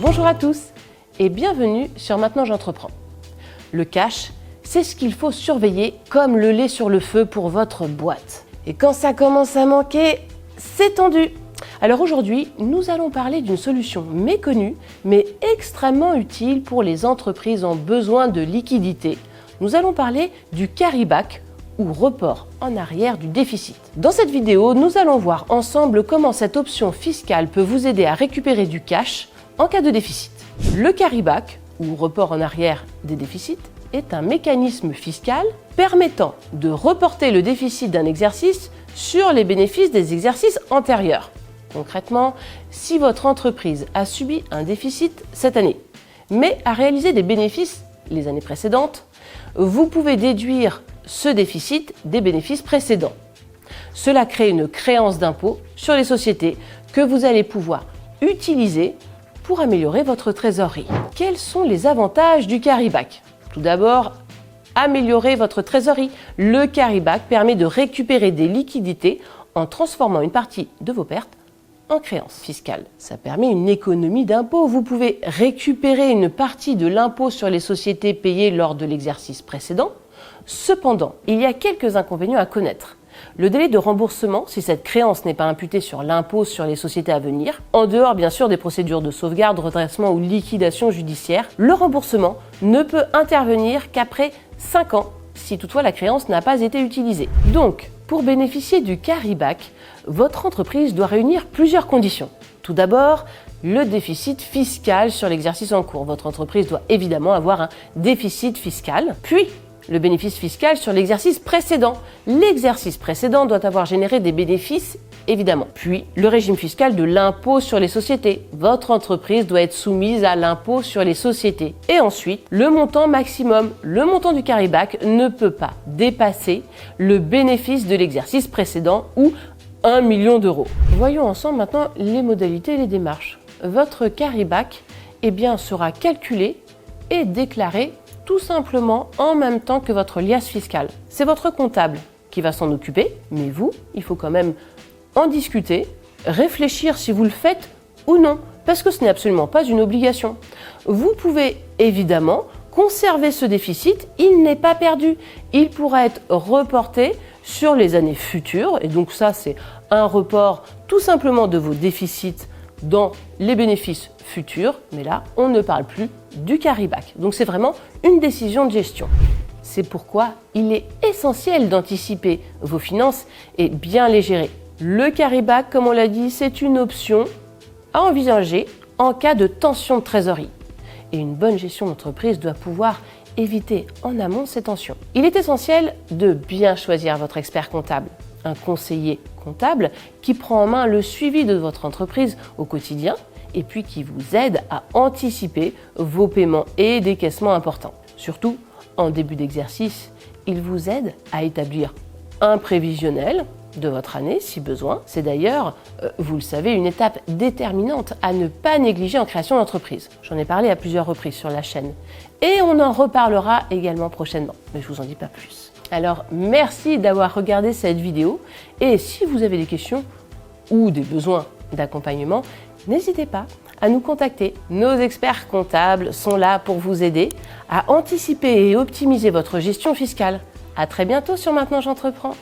Bonjour à tous et bienvenue sur Maintenant j'entreprends. Le cash, c'est ce qu'il faut surveiller comme le lait sur le feu pour votre boîte. Et quand ça commence à manquer, c'est tendu. Alors aujourd'hui, nous allons parler d'une solution méconnue mais extrêmement utile pour les entreprises en besoin de liquidité. Nous allons parler du carry-back ou report en arrière du déficit. Dans cette vidéo, nous allons voir ensemble comment cette option fiscale peut vous aider à récupérer du cash en cas de déficit. Le carry-back ou report en arrière des déficits est un mécanisme fiscal permettant de reporter le déficit d'un exercice sur les bénéfices des exercices antérieurs. Concrètement, si votre entreprise a subi un déficit cette année, mais a réalisé des bénéfices les années précédentes, vous pouvez déduire ce déficit des bénéfices précédents. Cela crée une créance d'impôt sur les sociétés que vous allez pouvoir utiliser pour améliorer votre trésorerie. Quels sont les avantages du carry-back ? Tout d'abord, améliorer votre trésorerie. Le carry-back permet de récupérer des liquidités en transformant une partie de vos pertes en créances fiscales. Ça permet une économie d'impôt. Vous pouvez récupérer une partie de l'impôt sur les sociétés payé lors de l'exercice précédent. Cependant, il y a quelques inconvénients à connaître. Le délai de remboursement, si cette créance n'est pas imputée sur l'impôt sur les sociétés à venir, en dehors bien sûr des procédures de sauvegarde, redressement ou liquidation judiciaire, le remboursement ne peut intervenir qu'après 5 ans, si toutefois la créance n'a pas été utilisée. Donc, pour bénéficier du carry-back, votre entreprise doit réunir plusieurs conditions. Tout d'abord, le déficit fiscal sur l'exercice en cours. Votre entreprise doit évidemment avoir un déficit fiscal. Puis, le bénéfice fiscal sur l'exercice précédent. L'exercice précédent doit avoir généré des bénéfices, évidemment. Puis, le régime fiscal de l'impôt sur les sociétés. Votre entreprise doit être soumise à l'impôt sur les sociétés. Et ensuite, le montant maximum. Le montant du carry-back ne peut pas dépasser le bénéfice de l'exercice précédent ou 1 million d'euros. Voyons ensemble maintenant les modalités et les démarches. Votre carry-back sera calculé et déclaré tout simplement en même temps que votre liasse fiscale. C'est votre comptable qui va s'en occuper, mais vous, il faut quand même en discuter, réfléchir si vous le faites ou non, parce que ce n'est absolument pas une obligation. Vous pouvez évidemment conserver ce déficit, il n'est pas perdu, il pourra être reporté sur les années futures, et donc ça c'est un report tout simplement de vos déficits dans les bénéfices futurs, mais là on ne parle plus du carry-back. Donc c'est vraiment une décision de gestion. C'est pourquoi il est essentiel d'anticiper vos finances et bien les gérer. Le carry-back, comme on l'a dit, c'est une option à envisager en cas de tension de trésorerie. Et une bonne gestion d'entreprise doit pouvoir éviter en amont ces tensions. Il est essentiel de bien choisir votre expert comptable, un conseiller comptable qui prend en main le suivi de votre entreprise au quotidien et puis qui vous aide à anticiper vos paiements et décaissements importants. Surtout, en début d'exercice, il vous aide à établir un prévisionnel de votre année si besoin. C'est d'ailleurs, vous le savez, une étape déterminante à ne pas négliger en création d'entreprise. J'en ai parlé à plusieurs reprises sur la chaîne et on en reparlera également prochainement, mais je vous en dis pas plus. Alors merci d'avoir regardé cette vidéo et si vous avez des questions ou des besoins d'accompagnement, n'hésitez pas à nous contacter. Nos experts comptables sont là pour vous aider à anticiper et optimiser votre gestion fiscale. À très bientôt sur Maintenant j'entreprends.